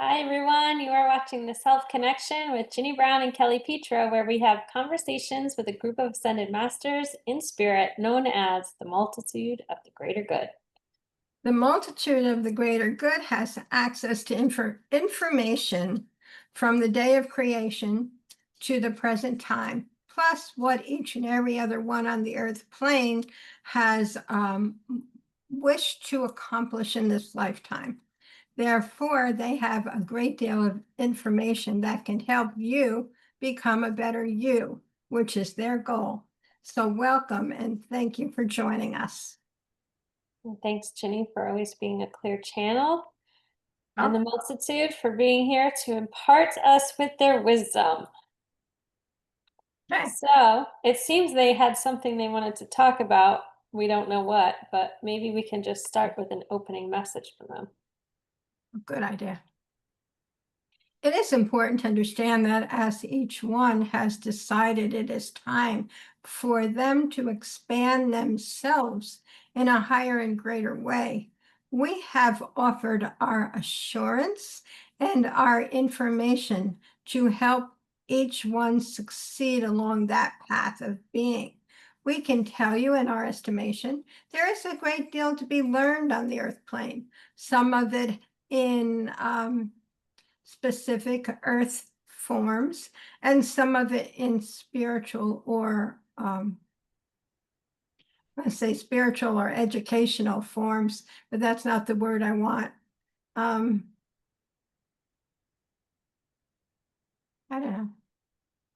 Hi, everyone. You are watching The Self Connection with Ginny Brown and Kelly Pietro, where we have conversations with a group of ascended masters in spirit known as the multitude of the greater good. The multitude of the greater good has access to information from the day of creation to the present time, plus what each and every other one on the earth plane has wished to accomplish in this lifetime. Therefore, they have a great deal of information that can help you become a better you, which is their goal. So welcome and thank you for joining us. And thanks, Ginny, for always being a clear channel, and Oh, the multitude for being here to impart us with their wisdom. okay. So it seems they had something they wanted to talk about. We don't know what, but maybe we can just start with an opening message from them. Good idea. It is important to understand that as each one has decided it is time for them to expand themselves in a higher and greater way, we have offered our assurance and our information to help each one succeed along that path of being. We can tell you, in our estimation, there is a great deal to be learned on the earth plane, some of it in specific earth forms, and some of it in spiritual or I say spiritual or educational forms, but that's not the word I want. I don't know.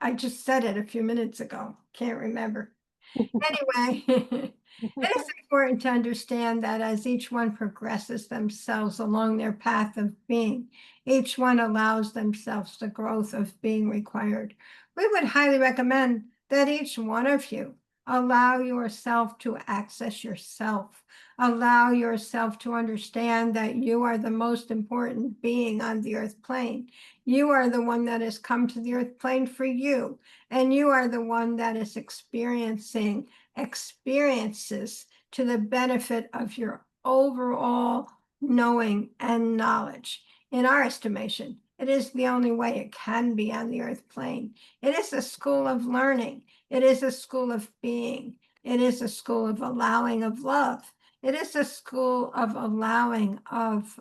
I just said it a few minutes ago. Can't remember. Anyway, it is important to understand that as each one progresses themselves along their path of being, each one allows themselves the growth of being required. We would highly recommend that each one of you allow yourself to access yourself, allow yourself to understand that you are the most important being on the earth plane. You are the one that has come to the earth plane for you, and you are the one that is experiencing experiences to the benefit of your overall knowing and knowledge. In our estimation, it is the only way it can be on the earth plane. It is a school of learning. It is a school of being. It is a school of allowing of love. It is a school of allowing of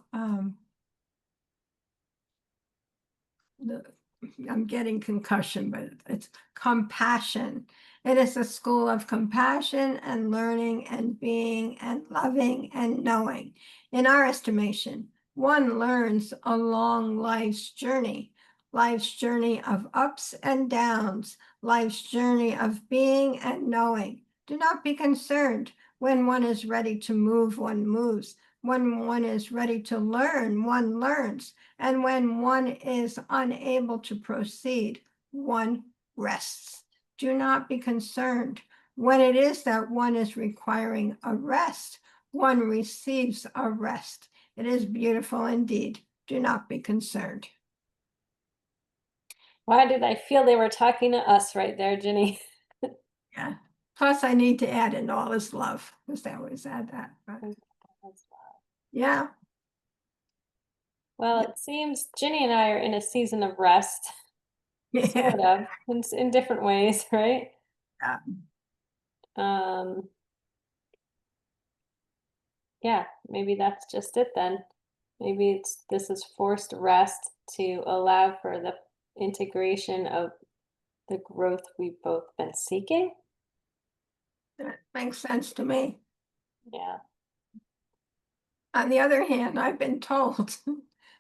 the I'm getting concussion, but it's compassion. It is a school of compassion and learning and being and loving and knowing. In our estimation, one learns along life's journey of ups and downs, life's journey of being and knowing. Do not be concerned. When one is ready to move, one moves. When one is ready to learn, one learns. And when one is unable to proceed, one rests. Do not be concerned. When it is that one is requiring a rest, one receives a rest. It is beautiful indeed. Do not be concerned. Why did I feel they were talking to us right there, Ginny? Yeah. Plus, I need to add in all is love, because I always add that. But yeah. Well, it seems Ginny and I are in a season of rest, Yeah. sort of, in different ways, right? Yeah. Um, yeah, maybe that's just it then. Maybe this is forced rest to allow for the integration of the growth we've both been seeking. That makes sense to me. Yeah. On the other hand, I've been told,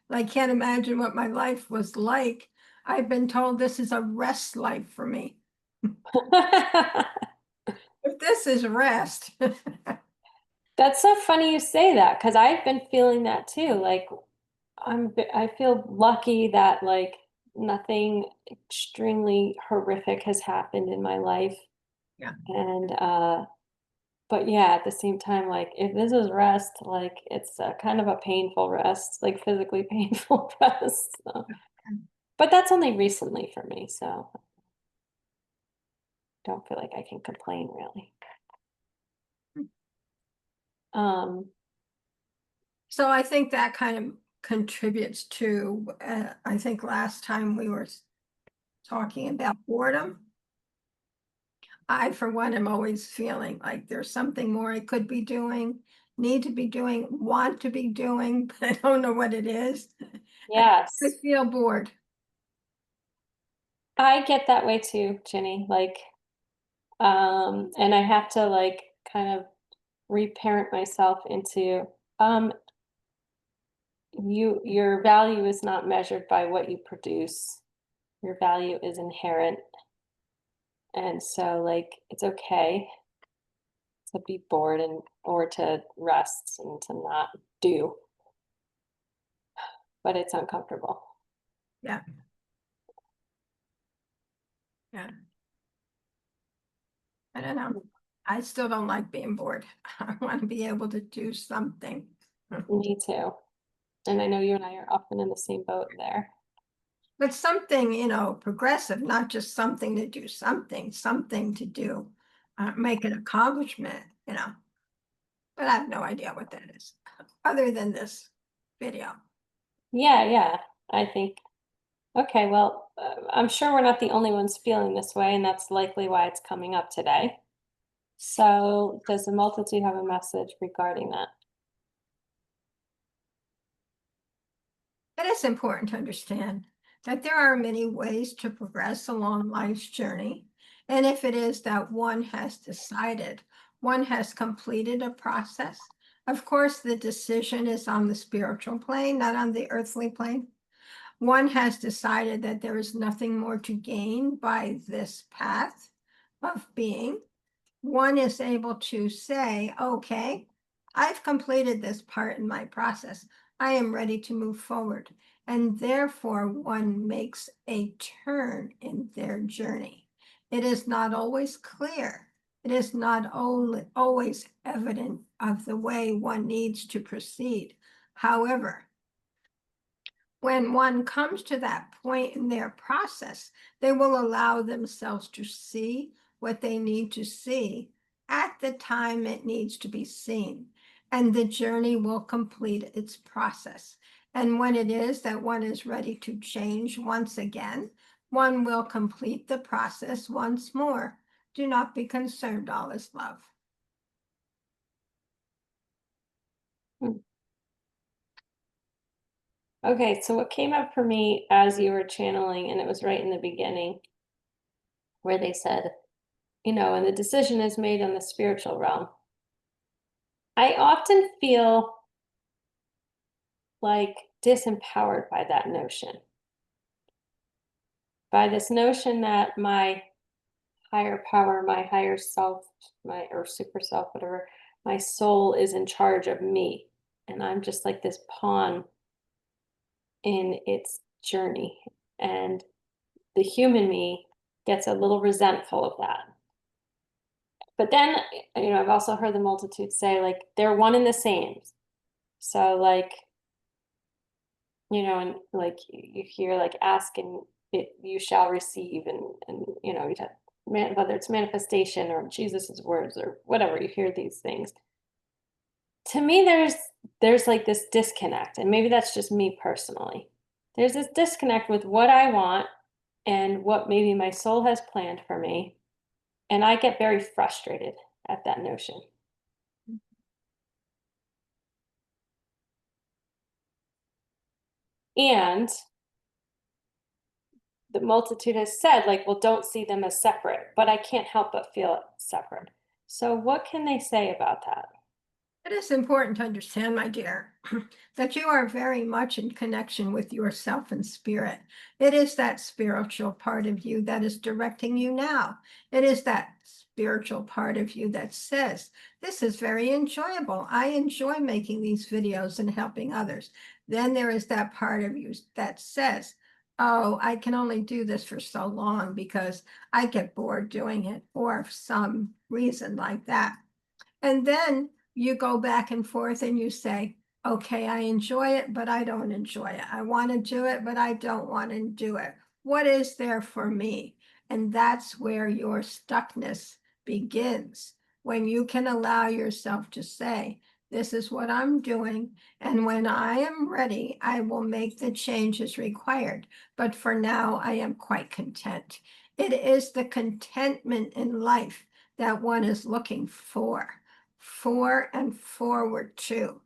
I can't imagine what my life was like. I've been told this is a rest life for me. If this is rest, That's so funny you say that because I've been feeling that too. Like I feel lucky that like nothing extremely horrific has happened in my life. yeah, And but yeah, at the same time, like if this is rest, like it's a kind of a painful rest, like physically painful rest. So. But that's only recently for me, so don't feel like I can complain really. Um, so I think that kind of contributes to, I think last time we were talking about boredom. I, for one, am always feeling like there's something more I could be doing, need to be doing, want to be doing, but I don't know what it is. And I Yes. feel bored. I get that way too, Ginny. Like, and I have to like kind of reparent myself into, um, your value is not measured by what you produce. Your value is inherent. And so like it's okay to be bored and or to rest and to not do, but it's uncomfortable. Yeah, yeah. I don't know. I still don't like being bored. I want to be able to do something. Me too. And I know you and I are often in the same boat there. But something, progressive, not just something to do, something to do, make an accomplishment. But I have no idea what that is, other than this video. Yeah, yeah. I think, okay, well, I'm sure we're not the only ones feeling this way, and that's likely why it's coming up today. So, does the multitude have a message regarding that? It is important to understand that there are many ways to progress along life's journey. And if it is that one has decided, one has completed a process, of course, the decision is on the spiritual plane, not on the earthly plane. One has decided that there is nothing more to gain by this path of being. One is able to say, okay, I've completed this part in my process. I am ready to move forward. And therefore, one makes a turn in their journey. It is not always clear. It is not always evident of the way one needs to proceed. However, when one comes to that point in their process, they will allow themselves to see what they need to see at the time it needs to be seen, and the journey will complete its process. And when it is that one is ready to change once again, one will complete the process once more. Do not be concerned, all is love. Hmm. Okay, so what came up for me as you were channeling, and it was right in the beginning, where they said, and the decision is made in the spiritual realm. I often feel like disempowered by that notion, by this notion that my higher power, my higher self, my or super self, whatever, my soul is in charge of me. And I'm just like this pawn in its journey. And the human me gets a little resentful of that. But then, I've also heard the multitude say, like, they're one and the same. So, like, and like you hear, like, ask and you shall receive, and whether it's manifestation or Jesus's words or whatever, you hear these things. To me, there's like this disconnect, and maybe that's just me personally. There's this disconnect with what I want and what maybe my soul has planned for me, and I get very frustrated at that notion. And the multitude has said, like, well, don't see them as separate, but I can't help but feel separate. So, what can they say about that? It is important to understand, my dear, that you are very much in connection with yourself and spirit. It is that spiritual part of you that is directing you now. It is that spiritual part of you that says, this is very enjoyable. I enjoy making these videos and helping others. Then there is that part of you that says, oh, I can only do this for so long because I get bored doing it, or some reason like that. And then you go back and forth and you say, okay, I enjoy it, but I don't enjoy it. I want to do it, but I don't want to do it. What is there for me? And that's where your stuckness begins. When you can allow yourself to say, This is what I'm doing. And when I am ready, I will make the changes required. But for now, I am quite content. It is the contentment in life that one is looking for and forward to.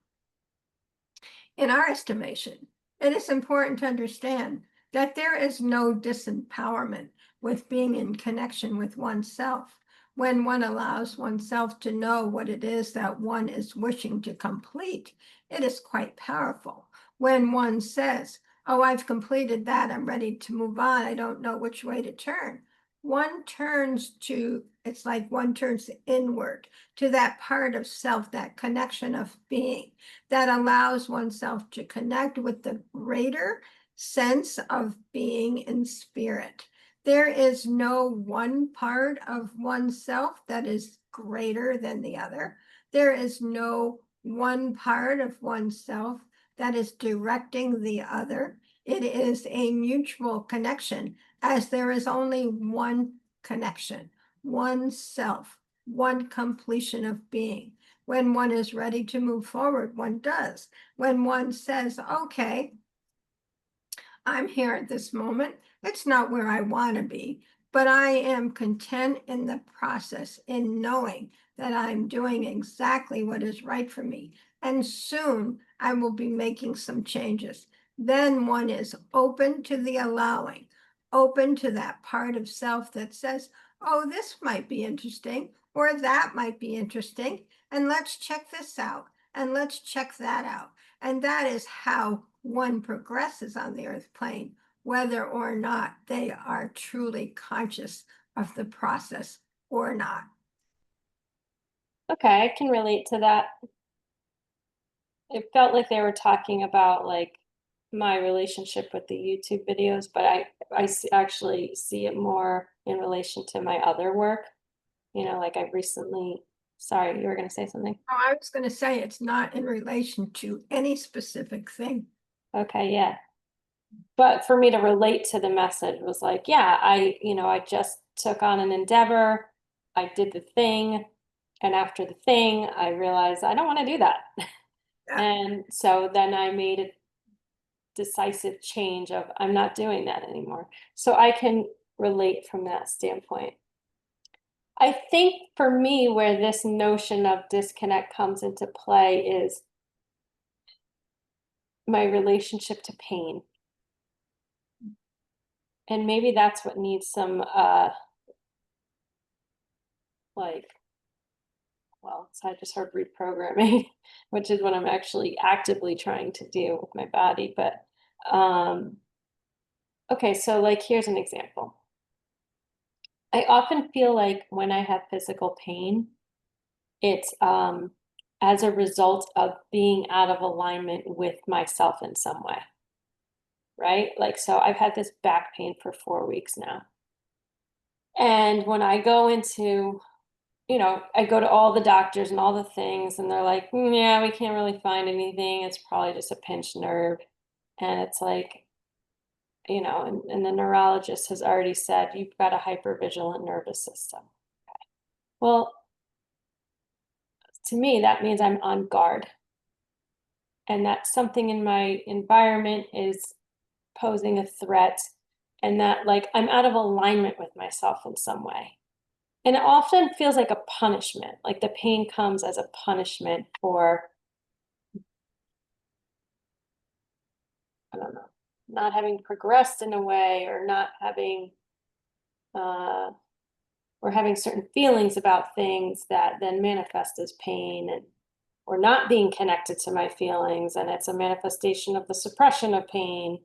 In our estimation, it is important to understand that there is no disempowerment with being in connection with oneself when one allows oneself to know what it is that one is wishing to complete. It is quite powerful. When one says, "Oh, I've completed that, I'm ready to move on, I don't know which way to turn." One turns to, it's like one turns inward to that part of self, that connection of being that allows oneself to connect with the greater sense of being in spirit. There is no one part of oneself that is greater than the other. There is no one part of oneself that is directing the other. It is a mutual connection, as there is only one connection, one self, one completion of being. When one is ready to move forward, one does. When one says, okay, I'm here at this moment. It's not where I want to be, but I am content in the process, in knowing that I'm doing exactly what is right for me. And soon I will be making some changes. Then one is open to the allowing, open to that part of self that says, oh, this might be interesting, or that might be interesting. And let's check this out, and let's check that out. And that is how one progresses on the earth plane, whether or not they are truly conscious of the process or not. Okay, I can relate to that. It felt like they were talking about like my relationship with the YouTube videos, but actually see it more in relation to my other work. Like I've recently, sorry, you were going to say something. Oh, I was going to say it's not in relation to any specific thing. Okay, yeah. But for me to relate to the message was like, yeah, I just took on an endeavor. I did the thing. And after the thing, I realized I don't want to do that. Yeah. And so then I made a decisive change of I'm not doing that anymore. So I can relate from that standpoint. I think for me, where this notion of disconnect comes into play is my relationship to pain. And maybe that's what needs some like, well, so I just heard reprogramming, which is what I'm actually actively trying to do with my body. But um okay, so like here's an example. I often feel like when I have physical pain, it's as a result of being out of alignment with myself in some way, right? Like so I've had this back pain for 4 weeks now. And when I go into I go to all the doctors and all the things, and they're like, "Mm, yeah, we can't really find anything. It's probably just a pinched nerve." And it's like, and the neurologist has already said, you've got a hypervigilant nervous system. Well, to me, that means I'm on guard and that something in my environment is posing a threat and that, like, I'm out of alignment with myself in some way. And it often feels like a punishment, like the pain comes as a punishment for I don't know, not having progressed in a way or not having uh or having certain feelings about things that then manifest as pain and or not being connected to my feelings and it's a manifestation of the suppression of pain.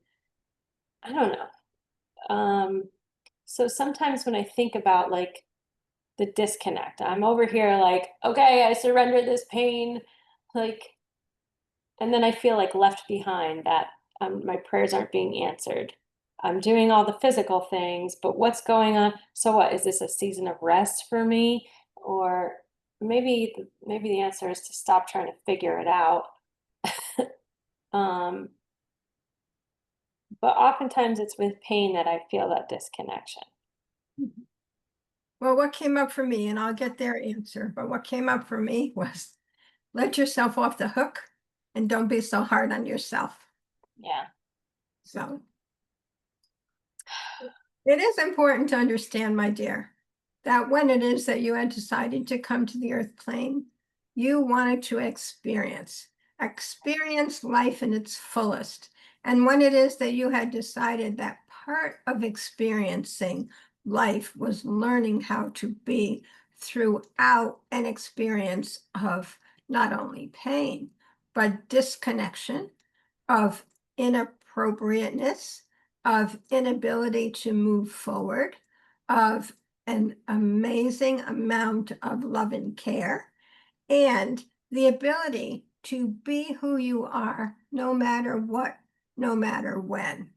I don't know. So sometimes when I think about like the disconnect, I'm over here like, okay, I surrender this pain, like, and then I feel like left behind that my prayers aren't being answered. I'm doing all the physical things, but what's going on? So what is this a season of rest for me? Or maybe the answer is to stop trying to figure it out. um, but oftentimes it's with pain that I feel that disconnection. Well, what came up for me, and I'll get their answer, but what came up for me was let yourself off the hook and don't be so hard on yourself. Yeah. So it is important to understand, my dear, that when it is that you had decided to come to the earth plane, you wanted to experience life in its fullest. And when it is that you had decided that part of experiencing life was learning how to be throughout an experience of not only pain, but disconnection, of inappropriateness, of inability to move forward, of an amazing amount of love and care, and the ability to be who you are no matter what, no matter when.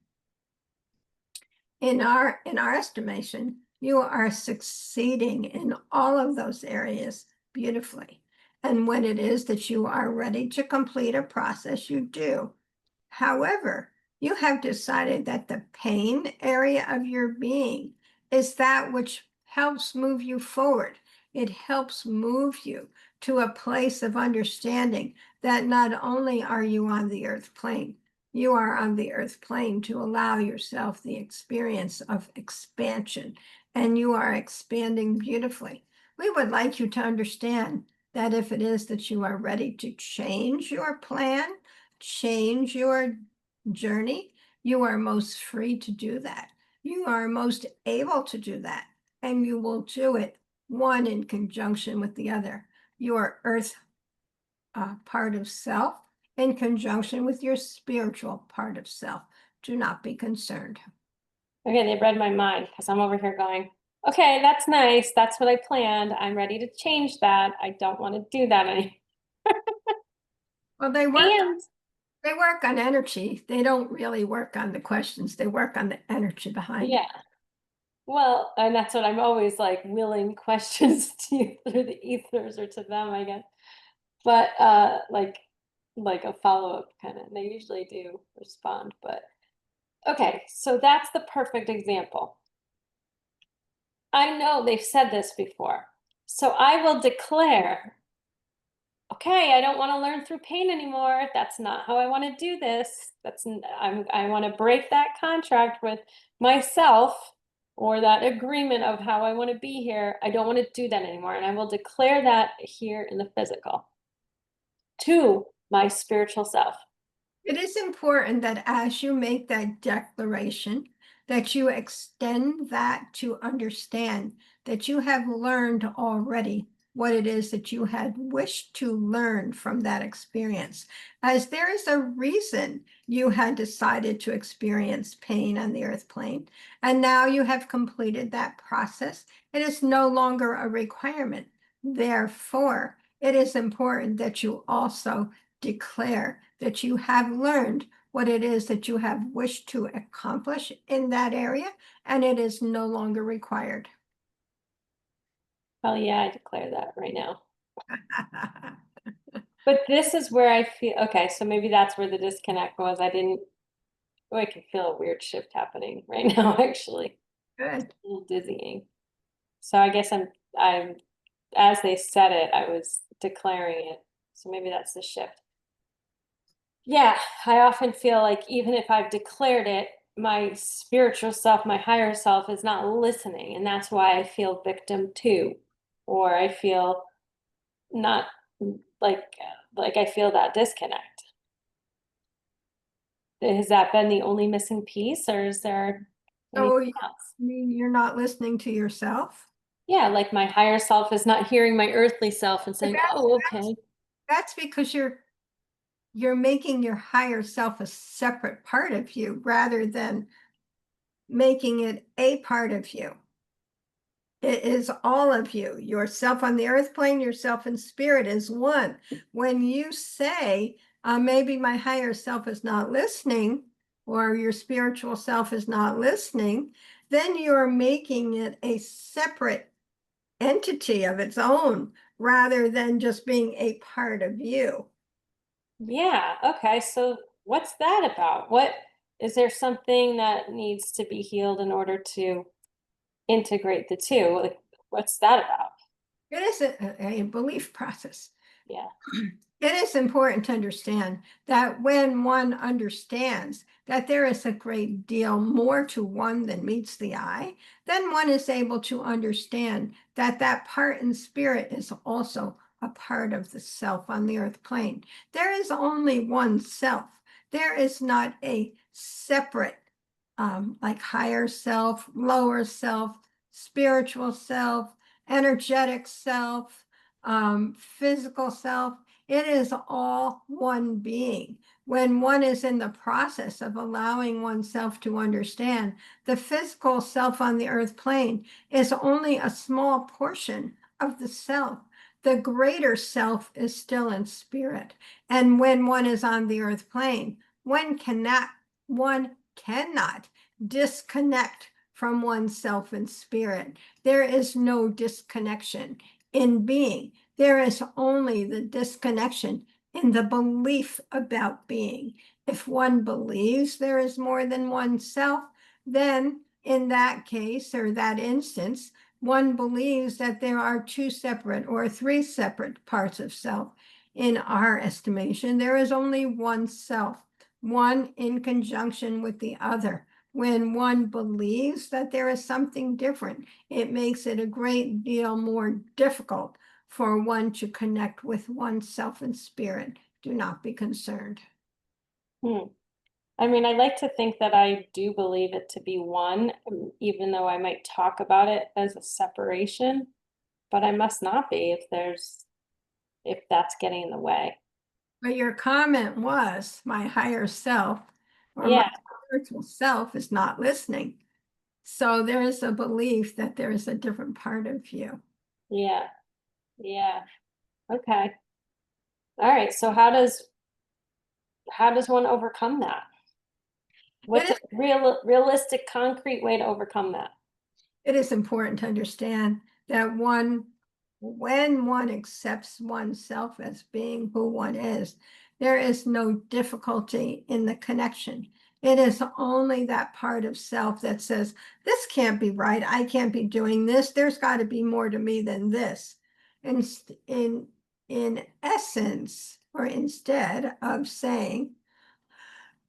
In our estimation, you are succeeding in all of those areas beautifully. And when it is that you are ready to complete a process, you do. However, you have decided that the pain area of your being is that which helps move you forward. It helps move you to a place of understanding that not only are you on the earth plane, you are on the earth plane to allow yourself the experience of expansion, and you are expanding beautifully. We would like you to understand that if it is that you are ready to change your plan, change your journey, you are most free to do that. You are most able to do that, and you will do it one in conjunction with the other. Your earth part of self in conjunction with your spiritual part of self. Do not be concerned. Okay, they read my mind because I'm over here going, okay, that's nice. That's what I planned. I'm ready to change that. I don't want to do that anymore. Well, And they work on energy. They don't really work on the questions. They work on the energy behind it. yeah, well, and that's what I'm always like willing questions to you through the ethers or to them, I guess. But like a follow-up kind of. They usually do respond, but okay, so that's the perfect example. I know they've said this before. So I will declare, okay, I don't want to learn through pain anymore. That's not how I want to do this. I want to break that contract with myself or that agreement of how I want to be here. I don't want to do that anymore. And I will declare that here in the physical to my spiritual self. It is important that as you make that declaration, that you extend that to understand that you have learned already what it is that you had wished to learn from that experience. As there is a reason you had decided to experience pain on the earth plane, and now you have completed that process. It is no longer a requirement. Therefore, it is important that you also declare that you have learned what it is that you have wished to accomplish in that area, and it is no longer required. Well, yeah, I declare that right now. But this is where I feel okay, so maybe that's where the disconnect was. Oh, I can feel a weird shift happening right now, actually. Good. A little dizzying. So I guess I'm as they said it, I was declaring it. So maybe that's the shift. Yeah, I often feel like even if I've declared it, my spiritual self, my higher self is not listening. And that's why I feel victim too. Or I feel not like I feel that disconnect. Has that been the only missing piece, or is there So anything you else? mean you're not listening to yourself? Yeah, like my higher self is not hearing my earthly self and But saying, "Oh, okay." that's because you're making your higher self a separate part of you rather than making it a part of you. It is all of you. Yourself on the earth plane, yourself in spirit is one. When you say, maybe my higher self is not listening, or your spiritual self is not listening, then you're making it a separate entity of its own rather than just being a part of you. Yeah, okay. So what's that about? What is there something that needs to be healed in order to integrate the two? Like, what's that about? It is a belief process. Yeah. It is important to understand that when one understands that there is a great deal more to one than meets the eye, then one is able to understand that that part in spirit is also a part of the self on the earth plane. There is only one self. There is not a separate, like higher self, lower self, spiritual self, energetic self, physical self. It is all one being. When one is in the process of allowing oneself to understand, the physical self on the earth plane is only a small portion of the self. The greater self is still in spirit. And when one is on the earth plane, one cannot disconnect from oneself in spirit. There is no disconnection in being. There is only the disconnection in the belief about being. If one believes there is more than oneself, then in that case or that instance, one believes that there are two separate or three separate parts of self. In our estimation, there is only one self, one in conjunction with the other. When one believes that there is something different, it makes it a great deal more difficult for one to connect with oneself in spirit. Do not be concerned. Hmm. I mean, I like to think that I do believe it to be one, even though I might talk about it as a separation, but I must not be if that's getting in the way. But your comment was my higher self or my Yeah, spiritual self is not listening. So there is a belief that there is a different part of you. yeah, yeah. Okay. All right. So how does one overcome that? It What's is a realistic, concrete way to overcome that? it is important to understand that when one accepts oneself as being who one is, there is no difficulty in the connection. It is only that part of self that says, this can't be right. I can't be doing this. There's got to be more to me than this. And in essence, or instead of saying,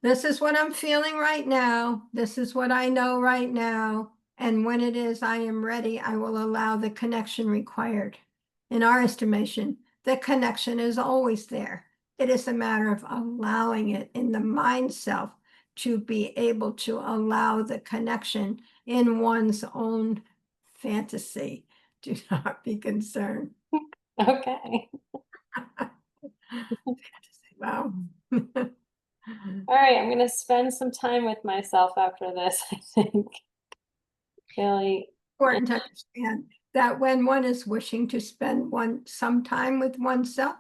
this is what I'm feeling right now. This is what I know right now. And when it is I am ready, I will allow the connection required. In our estimation, the connection is always there. It is a matter of allowing it in the mind self to be able to allow the connection in one's own fantasy. Do not be concerned. Okay. Fantasy, wow. All right. I'm going to spend some time with myself after this, I think. Really. Important to understand that when one is wishing to spend some time with oneself,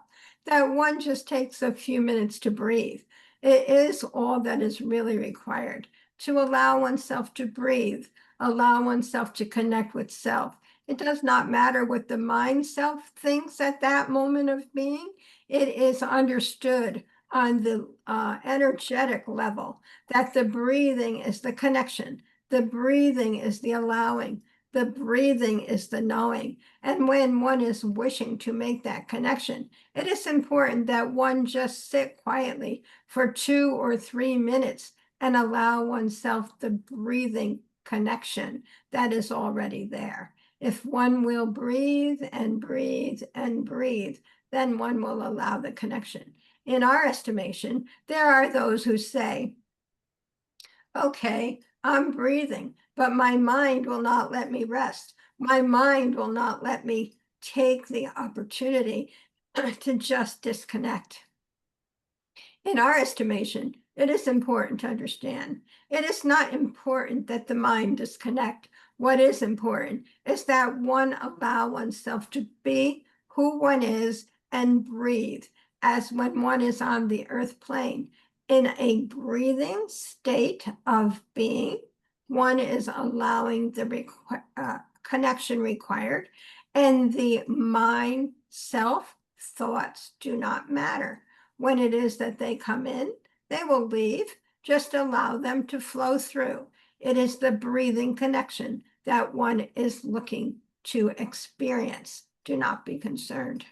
that one just takes a few minutes to breathe. It is all that is really required to allow oneself to breathe, allow oneself to connect with self. It does not matter what the mind self thinks at that moment of being. It is understood on the energetic level that the breathing is the connection. The breathing is the allowing. The breathing is the knowing. And when one is wishing to make that connection, it is important that one just sit quietly for 2 or 3 minutes and allow oneself the breathing connection that is already there. If one will breathe and breathe and breathe, then one will allow the connection. In our estimation, there are those who say, okay, I'm breathing, but my mind will not let me rest. My mind will not let me take the opportunity to just disconnect. In our estimation, it is important to understand. It is not important that the mind disconnect. What is important is that one allow oneself to be who one is and breathe as when one is on the earth plane. In a breathing state of being, one is allowing the connection required, and the mind self thoughts do not matter. When it is that they come in, they will leave. Just allow them to flow through. It is the breathing connection that one is looking to experience. Do not be concerned.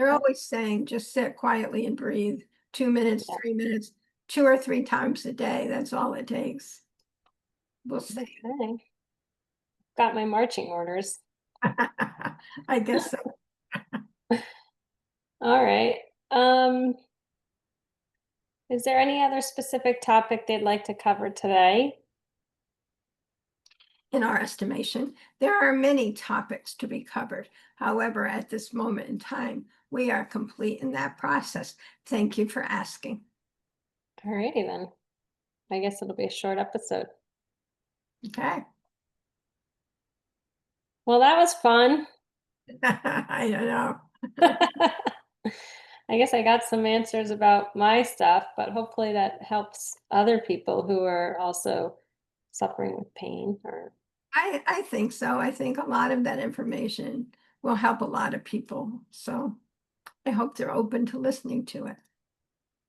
They're always saying just sit quietly and breathe. 2 minutes, Yeah. 3 minutes, 2 or 3 times a day. That's all it takes. We'll see. Okay. Got my marching orders. I guess so. All right. Um, is there any other specific topic they'd like to cover today? In our estimation, there are many topics to be covered. However, at this moment in time, we are complete in that process. Thank you for asking. All righty then. I guess it'll be a short episode. Okay. Well, that was fun. I don't know. I guess I got some answers about my stuff, but hopefully that helps other people who are also suffering with pain or I think so. I think a lot of that information will help a lot of people. So I hope they're open to listening to it.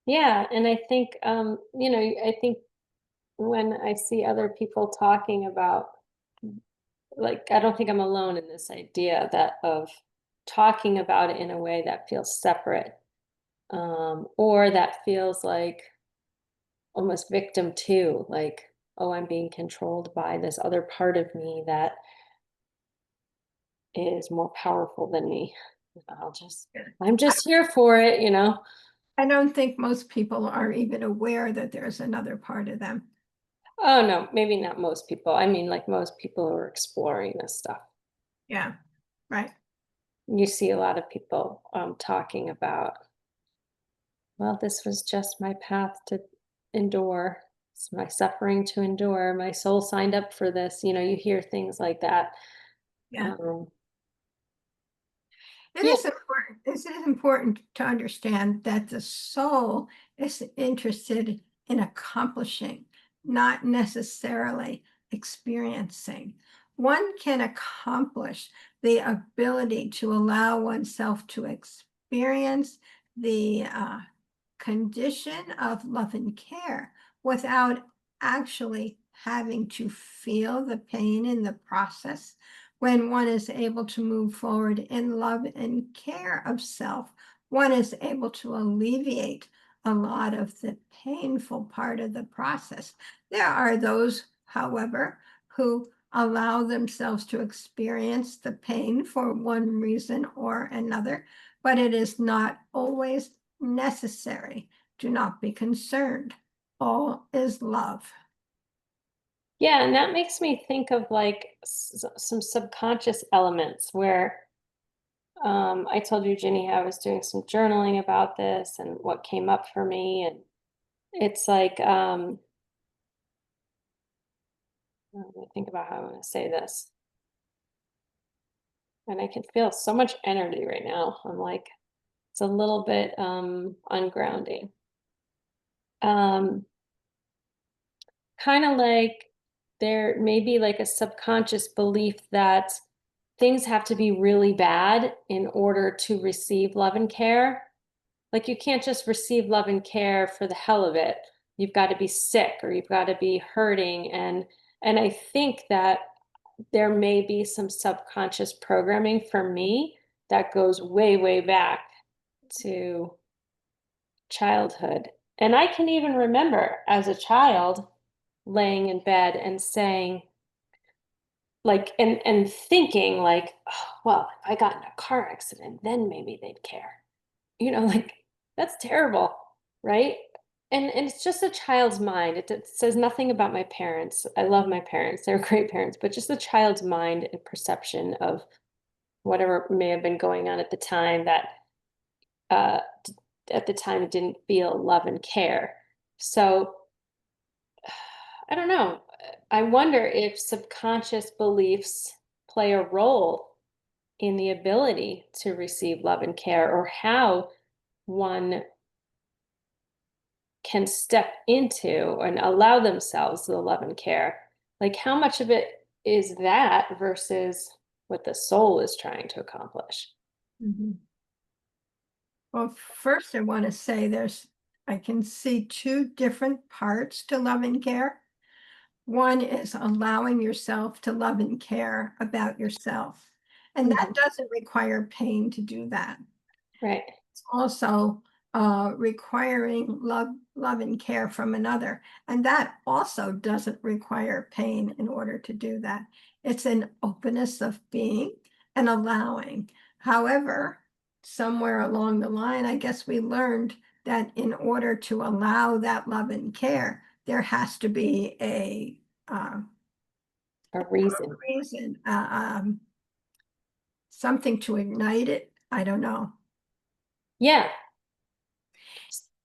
yeah, and I think I think when I see other people talking about like I don't think I'm alone in this idea that of talking about it in a way that feels separate or that feels like almost victim too, like, oh, I'm being controlled by this other part of me that is more powerful than me. I'm I, just here for it, you know? I don't think most people are even aware that there's another part of them. Oh, no, maybe not most people. I mean, like most people who are exploring this stuff. Yeah, right. You see a lot of people talking about, well, this was just my path to endure. It's my suffering to endure. My soul signed up for this. You know, you hear things like that. Yeah. Um, It yeah, is important. It is important to understand that the soul is interested in accomplishing, not necessarily experiencing. One can accomplish the ability to allow oneself to experience the condition of love and care without actually having to feel the pain in the process. When one is able to move forward in love and care of self, one is able to alleviate a lot of the painful part of the process. There are those, however, who allow themselves to experience the pain for one reason or another, but it is not always necessary. Do not be concerned. All is love. yeah, and that makes me think of like some subconscious elements where I told you, Ginny, I was doing some journaling about this and what came up for me. And it's like, let me think about how I want to say this. And I can feel so much energy right now. I'm like, it's a little bit ungrounding. Um, Kind of like there may be like a subconscious belief that things have to be really bad in order to receive love and care. Like you can't just receive love and care for the hell of it. You've got to be sick or you've got to be hurting and I think that there may be some subconscious programming for me that goes way way back to childhood. And I can even remember as a child laying in bed and saying like and thinking like, oh, well, if I got in a car accident, then maybe they'd care. You know, like that's terrible, right? And it's just a child's mind. It says nothing about my parents. I love my parents. They're great parents, but just a child's mind and perception of whatever may have been going on at the time that uh at the time didn't feel love and care. So I don't know. I wonder if subconscious beliefs play a role in the ability to receive love and care or how one can step into and allow themselves the love and care. Like, how much of it is that versus what the soul is trying to accomplish? Mhm. Well, first, I want to say I can see two different parts to love and care. One is allowing yourself to love and care about yourself. And that Mhm. doesn't require pain to do that. Right. Also requiring love and care from another. And that also doesn't require pain in order to do that. It's an openness of being and allowing. However, somewhere along the line, I guess we learned that in order to allow that love and care, there has to be a A reason. reason, something to ignite it. I don't know. Yeah.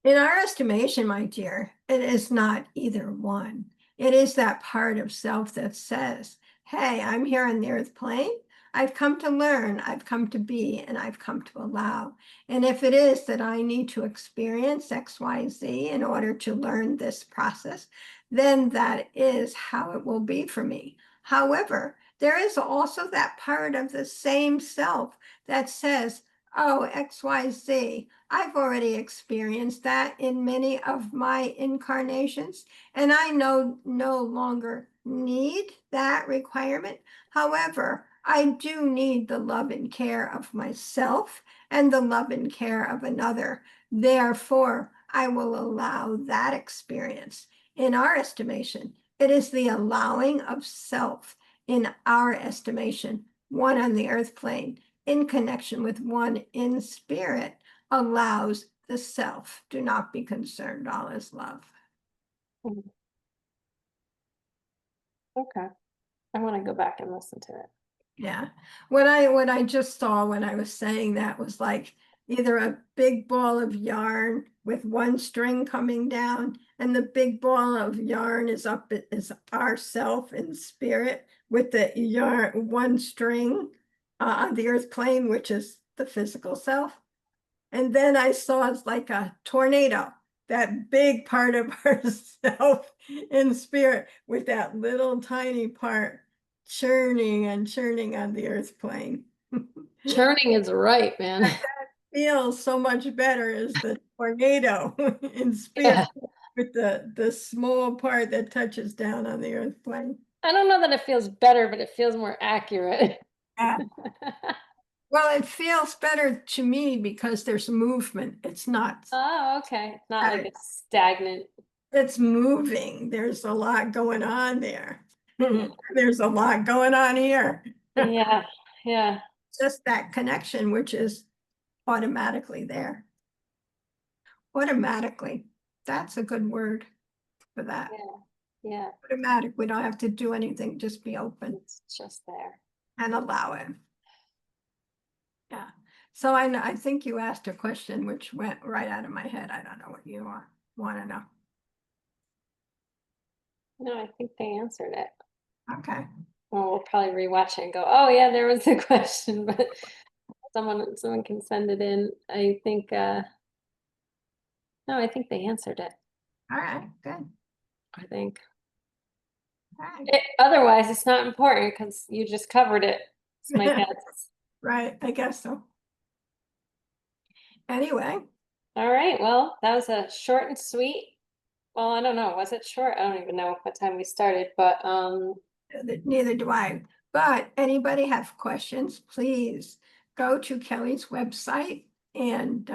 In our estimation, my dear, it is not either one. It is that part of self that says, hey, I'm here on the earth plane. I've come to learn, I've come to be, and I've come to allow. And if it is that I need to experience X, Y, Z in order to learn this process, then that is how it will be for me. However, there is also that part of the same self that says, oh, X, Y, Z. I've already experienced that in many of my incarnations, and I no longer need that requirement. However, I do need the love and care of myself and the love and care of another. Therefore, I will allow that experience. In our estimation, it is the allowing of self in our estimation, one on the earth plane, in connection with one in spirit, allows the self. Do not be concerned, all is love. Mhm. Okay. I want to go back and listen to it. Yeah. What I just saw when I was saying that was like either a big ball of yarn with one string coming down, and the big ball of yarn is up is ourself in spirit with the yarn one string on the earth plane, which is the physical self. And then I saw it's like a tornado, that big part of herself in spirit with that little tiny part churning and churning on the earth plane. Churning is right, man. Feels so much better as the tornado in spirit Yeah. with the small part that touches down on the earth plane. I don't know that it feels better, but it feels more accurate. Yeah. Well, it feels better to me because there's movement. It's not Oh, okay. It's not like static. it's stagnant. It's moving. There's a lot going on there. Yeah. There's a lot going on here. Yeah. Yeah. Just that connection, which is automatically there. Automatically. That's a good word for that. Yeah. Yeah. Automatic. We don't have to do anything, just be open It's just there. and allow it. Yeah. So I think you asked a question which went right out of my head. I don't know what you want to know. No, I think they answered it. Okay. Well, we'll probably rewatch it and go, oh yeah, there was a question, but someone can send it in. I think no, I think they answered it. All right. Good. I think. All Otherwise, it's not important because you just covered it. It's my right. guess. Right. I guess so. Anyway. All right. Well, that was a short and sweet. Well, I don't know. Was it short? I don't even know what time we started, but Neither do I. But anybody have questions, please go to Kelly's website and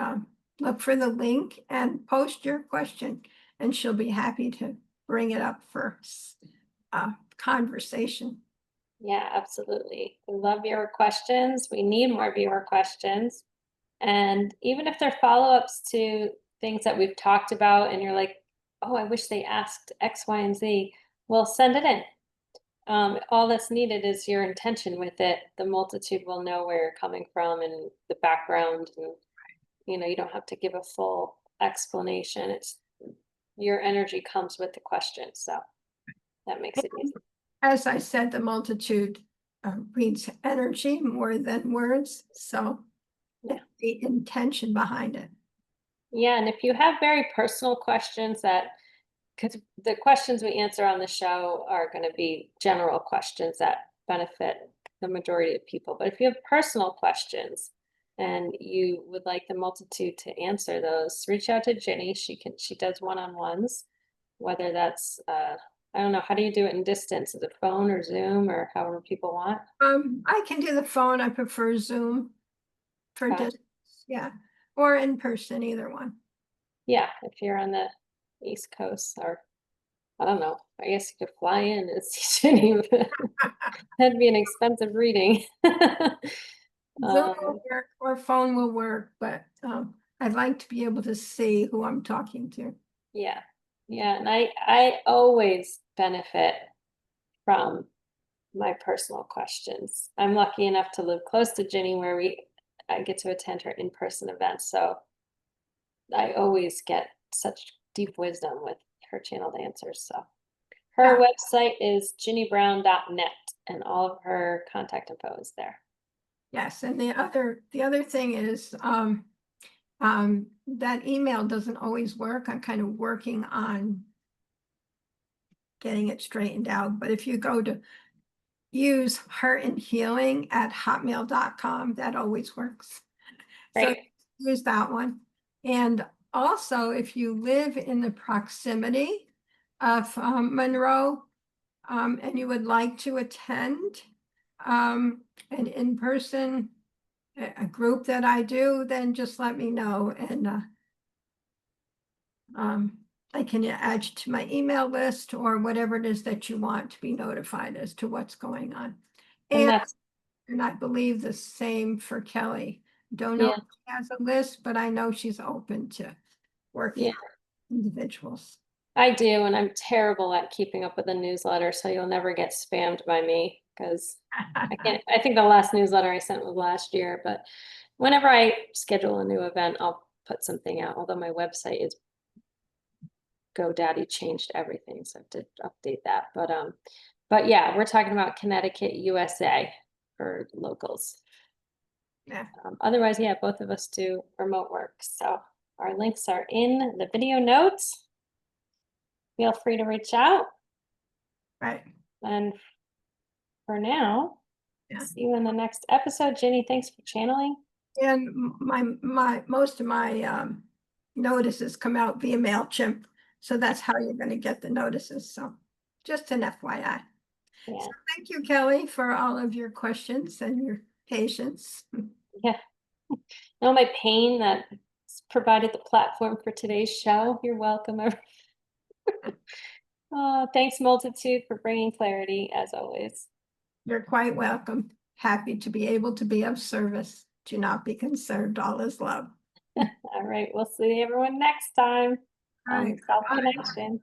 look for the link and post your question, and she'll be happy to bring it up for conversation. yeah, absolutely. We love viewer questions. We need more viewer questions. And even if they're follow-ups to things that we've talked about and you're like, oh, I wish they asked X, Y, and Z, well, send it in. All that's needed is your intention with it. The multitude will know where you're coming from and the background, and you don't have to give a full explanation. It's your energy comes with the question, so that makes it easy. As I said, the multitude reads energy more than words, so Yeah. it's the intention behind it. Yeah, and if you have very personal questions that because the questions we answer on the show are going to be general questions that benefit the majority of people. But if you have personal questions and you would like the multitude to answer those, reach out to Ginny. She does one-on-ones, whether that's I don't know, how do you do it in distance? Is it phone or Zoom or however people want? I can do the phone. I prefer Zoom for Okay. distance. Yeah. or in person, either one. Yeah, if you're on the East Coast, or I don't know, I guess you could fly in and see Ginny, but that'd be an expensive reading. Zoom Um, will work or phone will work, but I'd like to be able to see who I'm talking to. yeah. Yeah, and I always benefit from my personal questions. I'm lucky enough to live close to Ginny where I get to attend her in-person events, so I always get such deep wisdom with her channeled answers. So her Yeah, website is ginnybrown.net and all of her contact info is there. yes. And the other thing is that email doesn't always work. I'm kind of working on getting it straightened out. But if you go to use heartandhealing@hotmail.com, that always works. So Right. use that one. And also, if you live in the proximity of Monroe, and you would like to attend an in-person a group that I do, then just let me know, and um, I can add you to my email list or whatever it is that you want to be notified as to what's going on. And And, that's, and I believe the same for Kelly. Don't know if yeah, she has a list, but I know she's open to working yeah, with individuals. I do. And I'm terrible at keeping up with the newsletter. So you'll never get spammed by me because I can't, I think the last newsletter I sent was last year, but whenever I schedule a new event, I'll put something out. Although my website is GoDaddy changed everything, so I have to update that. But yeah, we're talking about Connecticut, USA for locals. Yeah, Otherwise, yeah, both of us do remote work. So our links are in the video notes. Feel free to reach out. right. And for now, Yeah. see you in the next episode. Ginny, thanks for channeling. And my most of my notices come out via MailChimp. So that's how you're going to get the notices. So just an FYI. So Yeah, thank you, Kelly, for all of your questions and your patience. yeah. Know my pain that provided the platform for today's show. You're welcome. Oh, thanks, Multitude, for bringing clarity as always. You're quite welcome. Happy to be able to be of service. Do not be concerned. All is love. All right, we'll see everyone next time All on right. Self Bye. Connection.